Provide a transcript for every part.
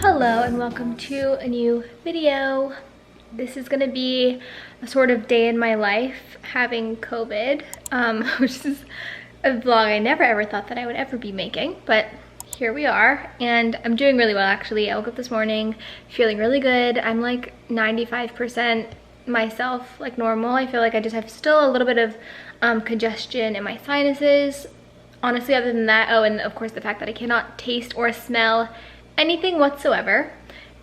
Hello and welcome to a new video. This is gonna be a sort of day in my life having COVID, which is a vlog I never ever thought that I would ever be making, but here we are, and I'm doing really well actually. I woke up this morning feeling really good. I'm like 95% myself, like normal. I feel like I just have still a little bit of congestion in my sinuses. Honestly, other than that, oh, and of course the fact that I cannot taste or smell anything whatsoever.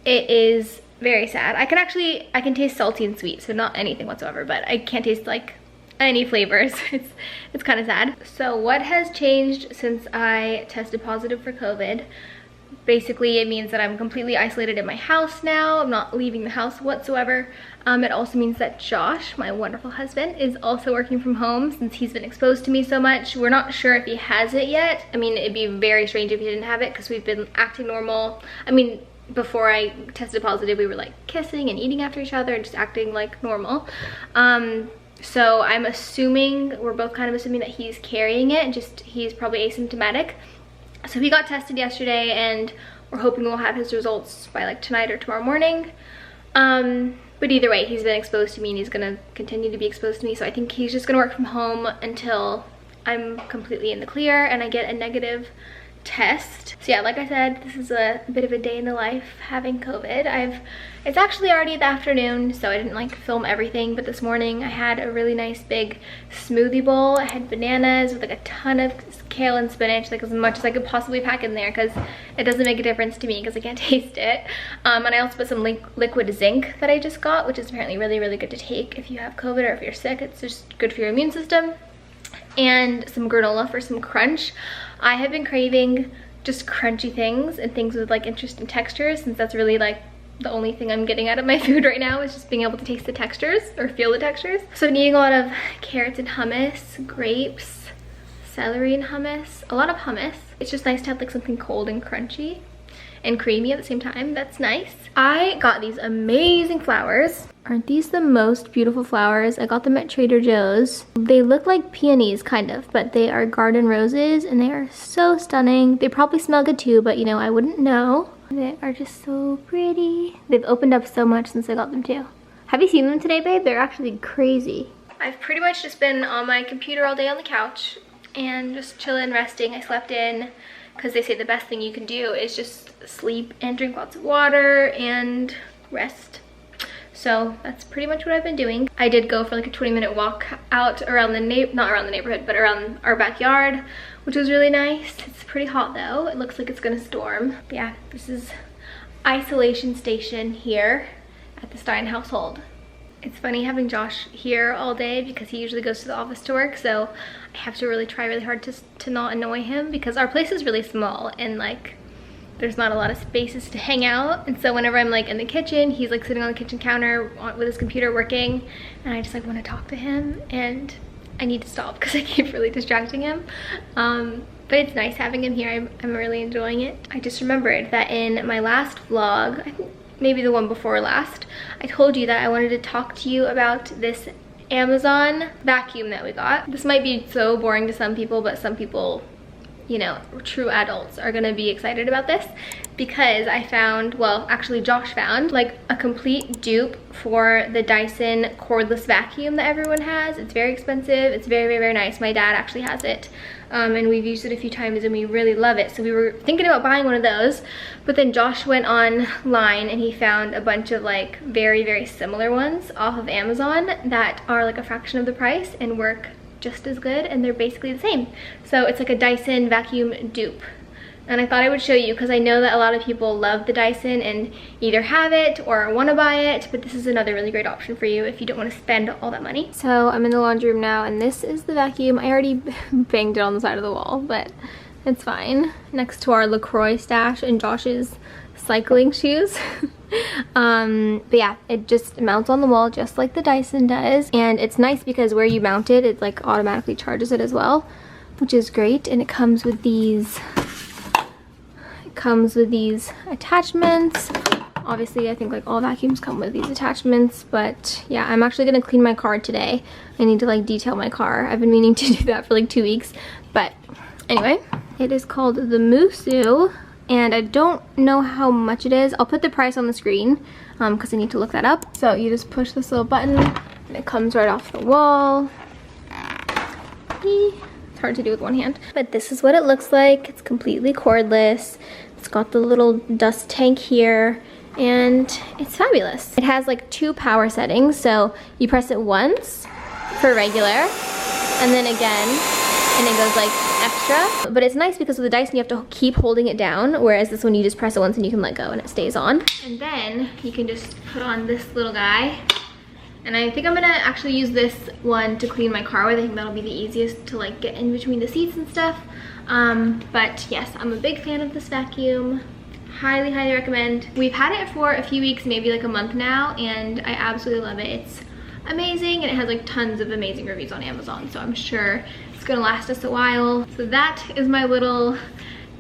It is very sad. I can taste salty and sweet, so not anything whatsoever, but I can't taste like any flavors. It's kind of sad. So what has changed since I tested positive for COVID? Basically, it means that I'm completely isolated in my house now. I'm not leaving the house whatsoever. It also means that Josh, my wonderful husband, is also working from home since he's been exposed to me so much. We're not sure if he has it yet. I mean, it'd be very strange if he didn't have it because we've been acting normal. I mean, before I tested positive, we were like kissing and eating after each other and just acting like normal. So I'm assuming, we're both kind of assuming that he's carrying it, just he's probably asymptomatic. So he got tested yesterday and we're hoping we'll have his results by like tonight or tomorrow morning. But either way, he's been exposed to me and he's gonna continue to be exposed to me. So I think he's just gonna work from home until I'm completely in the clear and I get a negative test. So yeah, like I said, this is a bit of a day in the life having COVID. It's actually already the afternoon, so I didn't like film everything, but this morning I had a really nice big smoothie bowl. I had bananas with like a ton of kale and spinach, like as much as I could possibly pack in there because it doesn't make a difference to me because I can't taste it. And I also put some liquid zinc that I just got, which is apparently really, really good to take if you have COVID or if you're sick. It's just good for your immune system. And some granola for some crunch. I have been craving just crunchy things and things with like interesting textures, since that's really like the only thing I'm getting out of my food right now is just being able to taste the textures or feel the textures. So I'm eating a lot of carrots and hummus, grapes, celery and hummus, a lot of hummus. It's just nice to have like something cold and crunchy and creamy at the same time. That's nice. I got these amazing flowers. Aren't these the most beautiful flowers? I got them at Trader Joe's. They look like peonies kind of, but they are garden roses and they are so stunning. They probably smell good too, but you know, I wouldn't know. They are just so pretty. They've opened up so much since I got them too. Have you seen them today, babe? They're actually crazy. I've pretty much just been on my computer all day on the couch and just chilling, resting. I slept in because they say the best thing you can do is just sleep and drink lots of water and rest. So that's pretty much what I've been doing. I did go for like a 20-minute walk out around the not around the neighborhood, but around our backyard, which was really nice. It's pretty hot though. It looks like it's gonna storm. But yeah, this is isolation station here at the Stein household. It's funny having Josh here all day because he usually goes to the office to work, so I have to really try really hard to not annoy him because our place is really small and like there's not a lot of spaces to hang out. And so whenever I'm like in the kitchen, he's like sitting on the kitchen counter with his computer working, and I just like want to talk to him and I need to stop because I keep really distracting him. But it's nice having him here. I'm really enjoying it. I just remembered that in my last vlog, I think maybe the one before last, I told you that I wanted to talk to you about this Amazon vacuum that we got. This might be so boring to some people, but some people, you know, true adults are gonna be excited about this because I found, well, actually Josh found like a complete dupe for the Dyson cordless vacuum that everyone has. It's very expensive. It's very, very, very nice. My dad actually has it. And we've used it a few times and we really love it. So we were thinking about buying one of those, but then Josh went online and he found a bunch of like very, very similar ones off of Amazon that are like a fraction of the price and work just as good, and they're basically the same. So it's like a Dyson vacuum dupe. And I thought I would show you because I know that a lot of people love the Dyson and either have it or want to buy it, but this is another really great option for you if you don't want to spend all that money. So I'm in the laundry room now and this is the vacuum. I already banged it on the side of the wall, but it's fine. Next to our LaCroix stash and Josh's cycling shoes. But yeah, it just mounts on the wall just like the Dyson does, and it's nice because where you mount it, it like automatically charges it as well, which is great. And it comes with these attachments. Obviously I think like all vacuums come with these attachments, but yeah, I'm actually gonna clean my car today. I need to like detail my car. I've been meaning to do that for like 2 weeks, but anyway, it is called the Musu and I don't know how much it is. I'll put the price on the screen because I need to look that up. So you just push this little button and it comes right off the wall. It's hard to do with one hand, but this is what it looks like. It's completely cordless. It's got the little dust tank here, and it's fabulous. It has like 2 power settings, so you press it once for regular, and then again, and it goes like extra. But it's nice because with the Dyson you have to keep holding it down, whereas this one you just press it once and you can let go and it stays on. And then you can just put on this little guy. And I think I'm gonna actually use this one to clean my car with. I think that'll be the easiest to like get in between the seats and stuff. But yes, I'm a big fan of this vacuum. Highly, highly recommend. We've had it for a few weeks, maybe like a month now, and I absolutely love it. It's amazing, and it has like tons of amazing reviews on Amazon, so I'm sure it's gonna last us a while. So that is my little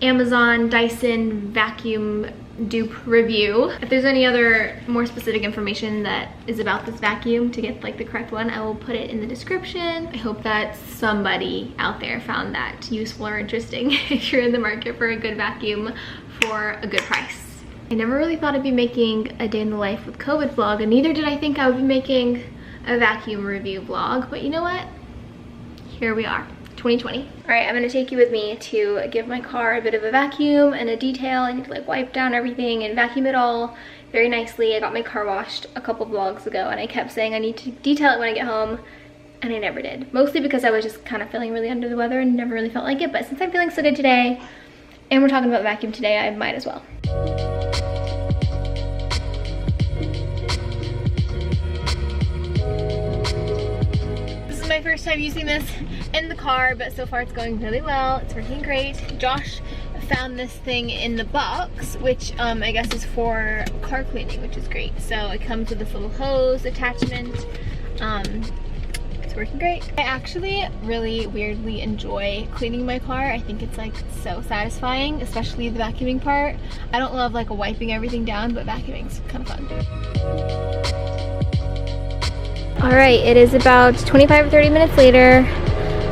Amazon Dyson vacuum dupe review. If there's any other more specific information that is about this vacuum to get like the correct one, I will put it in the description. I hope that somebody out there found that useful or interesting if you're in the market for a good vacuum for a good price. I never really thought I'd be making a day in the life with COVID vlog, and neither did I think I would be making a vacuum review vlog, but you know what? Here we are. 2020. All right, I'm gonna take you with me to give my car a bit of a vacuum and a detail. I need to like wipe down everything and vacuum it all very nicely. I got my car washed a couple vlogs ago and I kept saying I need to detail it when I get home, and I never did. Mostly because I was just kind of feeling really under the weather and never really felt like it, but since I'm feeling so good today and we're talking about the vacuum today, I might as well. My first time using this in the car, but so far it's going really well. It's working great. Josh found this thing in the box, which I guess is for car cleaning, which is great. So it comes with this little hose attachment. It's working great. I actually really weirdly enjoy cleaning my car. I think it's like so satisfying, especially the vacuuming part. I don't love like wiping everything down, but vacuuming's kind of fun. All right, it is about 25 or 30 minutes later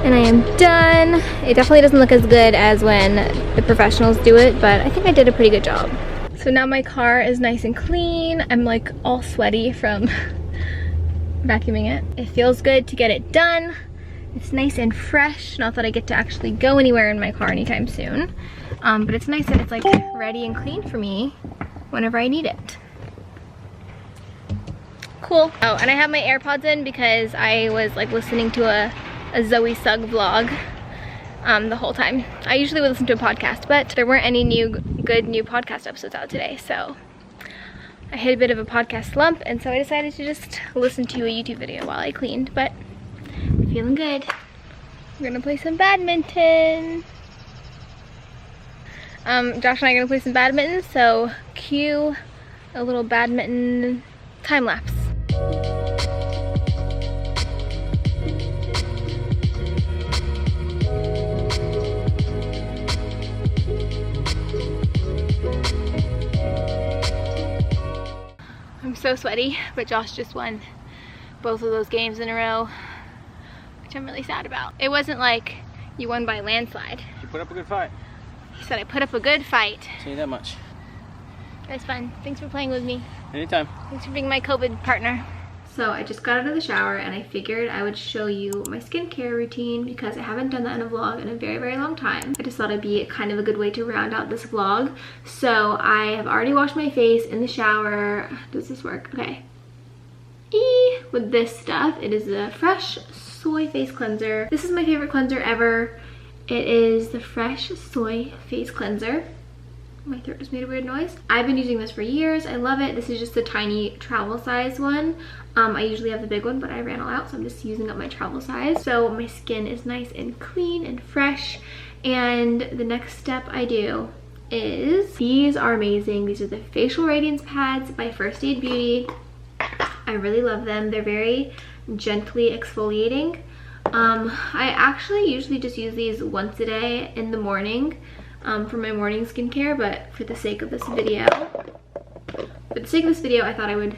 and I am done. It definitely doesn't look as good as when the professionals do it, but I think I did a pretty good job. So now my car is nice and clean. I'm like all sweaty from vacuuming it. It feels good to get it done. It's nice and fresh. Not that I get to actually go anywhere in my car anytime soon, but it's nice that it's like ready and clean for me whenever I need it. Cool. Oh, and I have my AirPods in because I was like listening to a Zoe Sugg vlog the whole time. I usually would listen to a podcast, but there weren't any good new podcast episodes out today, so I hit a bit of a podcast slump, and so I decided to just listen to a YouTube video while I cleaned, but I'm feeling good. We're gonna play some badminton. Josh and I are gonna play some badminton, so cue a little badminton time lapse. I'm so sweaty, but Josh just won both of those games in a row, which I'm really sad about. It wasn't like you won by a landslide. You put up a good fight. He said I put up a good fight. I'll tell you that much. It was fun. Thanks for playing with me. Anytime. Thanks for being my COVID partner. So I just got out of the shower and I figured I would show you my skincare routine because I haven't done that in a vlog in a very, very long time. I just thought it'd be kind of a good way to round out this vlog. So I have already washed my face in the shower. Does this work? Okay. With this stuff, it is the Fresh Soy Face Cleanser. This is my favorite cleanser ever. It is the Fresh Soy Face Cleanser. My throat just made a weird noise. I've been using this for years. I love it. This is just a tiny travel size one. I usually have the big one, but I ran all out, so I'm just using up my travel size. So my skin is nice and clean and fresh. And the next step I do is, these are amazing. These are the Facial Radiance Pads by First Aid Beauty. I really love them. They're very gently exfoliating. I actually usually just use these once a day in the morning. For my morning skincare, but for the sake of this video, I thought I would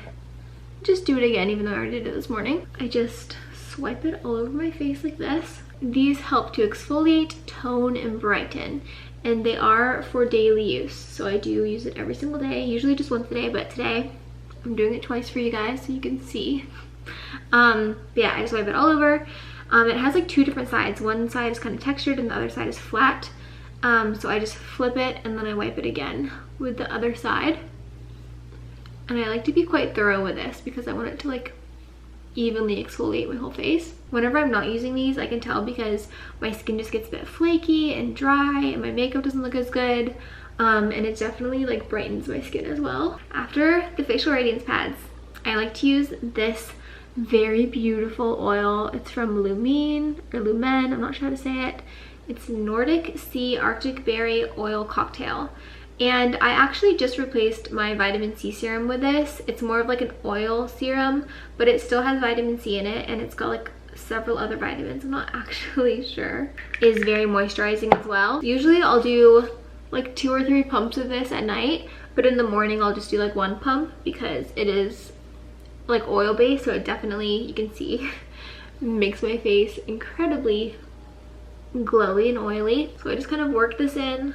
just do it again, even though I already did it this morning. I just swipe it all over my face like this, these help to exfoliate, tone, and brighten. And they are for daily use. So I do use it every single day, usually just once a day, but today I'm doing it twice for you guys so you can see. Yeah, I just wipe it all over. It has like two different sides. One side is kind of textured and the other side is flat. So I just flip it and then I wipe it again with the other side. And I like to be quite thorough with this because I want it to like evenly exfoliate my whole face. Whenever I'm not using these, I can tell because my skin just gets a bit flaky and dry and my makeup doesn't look as good. And it definitely like brightens my skin as well. After the facial radiance pads, I like to use this very beautiful oil. It's from Lumen, I'm not sure how to say it. It's Nordic Sea Arctic Berry Oil Cocktail. And I actually just replaced my vitamin C serum with this. It's more of like an oil serum, but it still has vitamin C in it and it's got like several other vitamins. I'm not actually sure. It is very moisturizing as well. Usually I'll do like 2 or 3 pumps of this at night, but in the morning I'll just do like 1 pump because it is like oil based, so it definitely, you can see, makes my face incredibly glowy and oily. So I just kind of work this in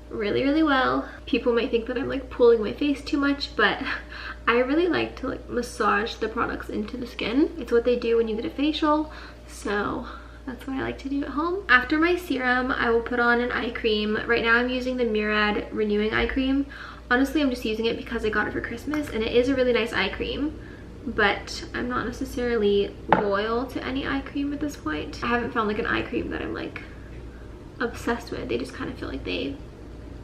really well. People might think that I'm like pulling my face too much, but I really like to like massage the products into the skin. It's what they do when you get a facial, so that's what I like to do at home. After my serum, I will put on an eye cream. Right now I'm using the Murad Renewing Eye Cream. Honestly, I'm just using it because I got it for Christmas and it is a really nice eye cream, but I'm not necessarily loyal to any eye cream at this point. I haven't found like an eye cream that I'm like obsessed with. They just kind of feel like they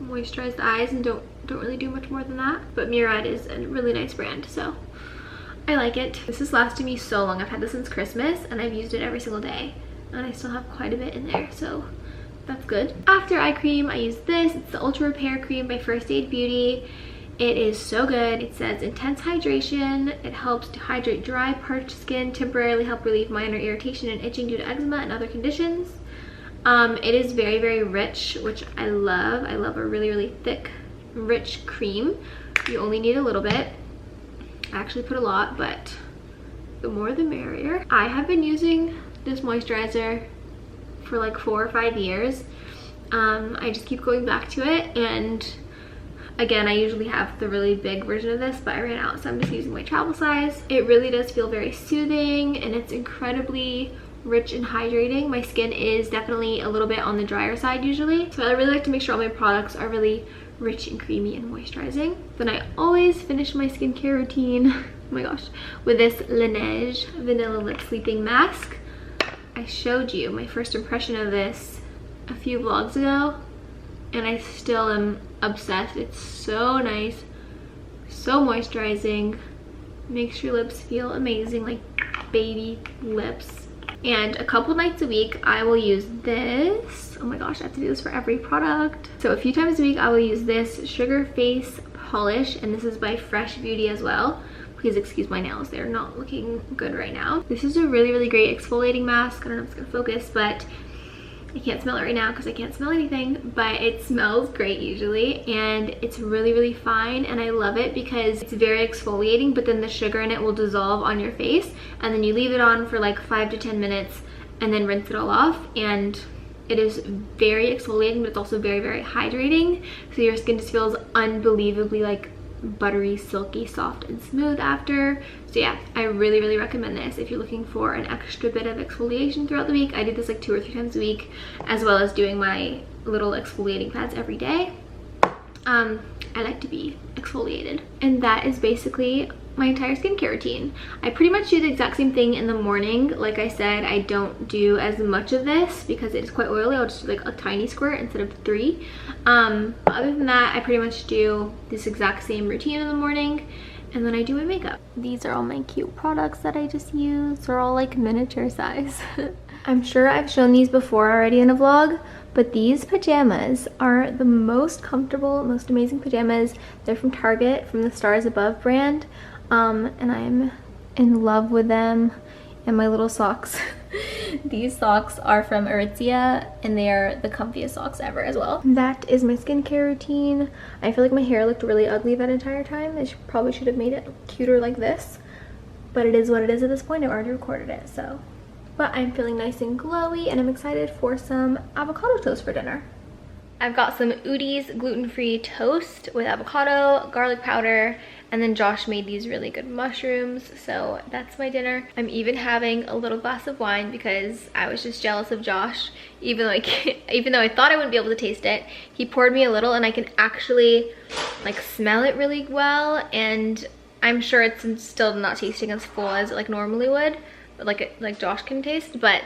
moisturize the eyes and don't really do much more than that. But Murad is a really nice brand, so I like it. This has lasted me so long. I've had this since Christmas and I've used it every single day and I still have quite a bit in there, so that's good. After eye cream, I use this. It's the Ultra Repair Cream by First Aid Beauty. It is so good. It says intense hydration. It helps to hydrate dry, parched skin, temporarily help relieve minor irritation and itching due to eczema and other conditions. It is very rich, which I love. I love a really thick, rich cream. You only need a little bit. I actually put a lot, but the more the merrier. I have been using this moisturizer for like 4 or 5 years. I just keep going back to it, and again, I usually have the really big version of this, but I ran out, so I'm just using my travel size. It really does feel very soothing and it's incredibly rich and hydrating. My skin is definitely a little bit on the drier side usually, so I really like to make sure all my products are really rich and creamy and moisturizing. Then I always finish my skincare routine, oh my gosh, with this Laneige Vanilla Lip Sleeping Mask. I showed you my first impression of this a few vlogs ago and I still am obsessed. It's so nice, so moisturizing, makes your lips feel amazing, like baby lips. And a couple nights a week I will use this. Oh my gosh, I have to do this for every product. So a few times a week I will use this Sugar Face Polish, and this is by Fresh Beauty as well. Please excuse my nails, they're not looking good right now. This is a really great exfoliating mask. I don't know if it's gonna focus, but I can't smell it right now because I can't smell anything, but it smells great usually, and it's really fine, and I love it because it's very exfoliating, but then the sugar in it will dissolve on your face, and then you leave it on for like 5 to 10 minutes and then rinse it all off, and it is very exfoliating, but it's also very hydrating, so your skin just feels unbelievably like buttery, silky, soft, and smooth after. So yeah, I really recommend this if you're looking for an extra bit of exfoliation throughout the week. I do this like 2 or 3 times a week, as well as doing my little exfoliating pads every day. I like to be exfoliated, and that is basically my entire skincare routine. I pretty much do the exact same thing in the morning. Like I said, I don't do as much of this because it's quite oily. I'll just do like a tiny squirt instead of 3. Other than that, I pretty much do this exact same routine in the morning, and then I do my makeup. These are all my cute products that I just use. They're all like miniature size. I'm sure I've shown these before already in a vlog, but these pajamas are the most comfortable, most amazing pajamas. They're from Target, from the Stars Above brand, and I'm in love with them. And my little socks. These socks are from Aritzia, and they are the comfiest socks ever as well. That is my skincare routine. I feel like my hair looked really ugly that entire time. I probably should have made it cuter like this, but it is what it is at this point. I've already recorded it, so but I'm feeling nice and glowy and I'm excited for some avocado toast for dinner. I've got some Udi's gluten-free toast with avocado, garlic powder, and then Josh made these really good mushrooms, so that's my dinner. I'm even having a little glass of wine because I was just jealous of Josh. Even though I thought I wouldn't be able to taste it, he poured me a little and I can actually like smell it really well, and I'm sure it's still not tasting as full as it like normally would, but like Josh can taste, but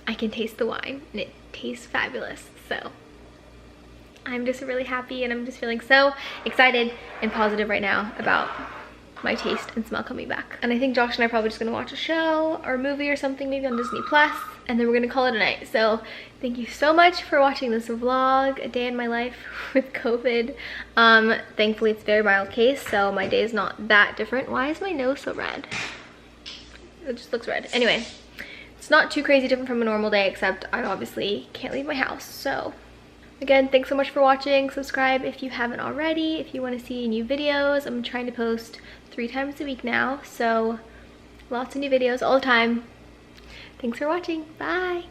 I can taste the wine and it tastes fabulous, so I'm just really happy and I'm just feeling so excited and positive right now about my taste and smell coming back. And I think Josh and I are probably just gonna watch a show or a movie or something, maybe on Disney Plus, and then we're gonna call it a night. So thank you so much for watching this vlog, a day in my life with COVID. Thankfully it's a very mild case, so my day is not that different. Why is my nose so red? It just looks red. Anyway, it's not too crazy different from a normal day, except I obviously can't leave my house, so. Again, thanks so much for watching. Subscribe if you haven't already. If you want to see new videos, I'm trying to post 3 times a week now, so lots of new videos all the time. Thanks for watching. Bye.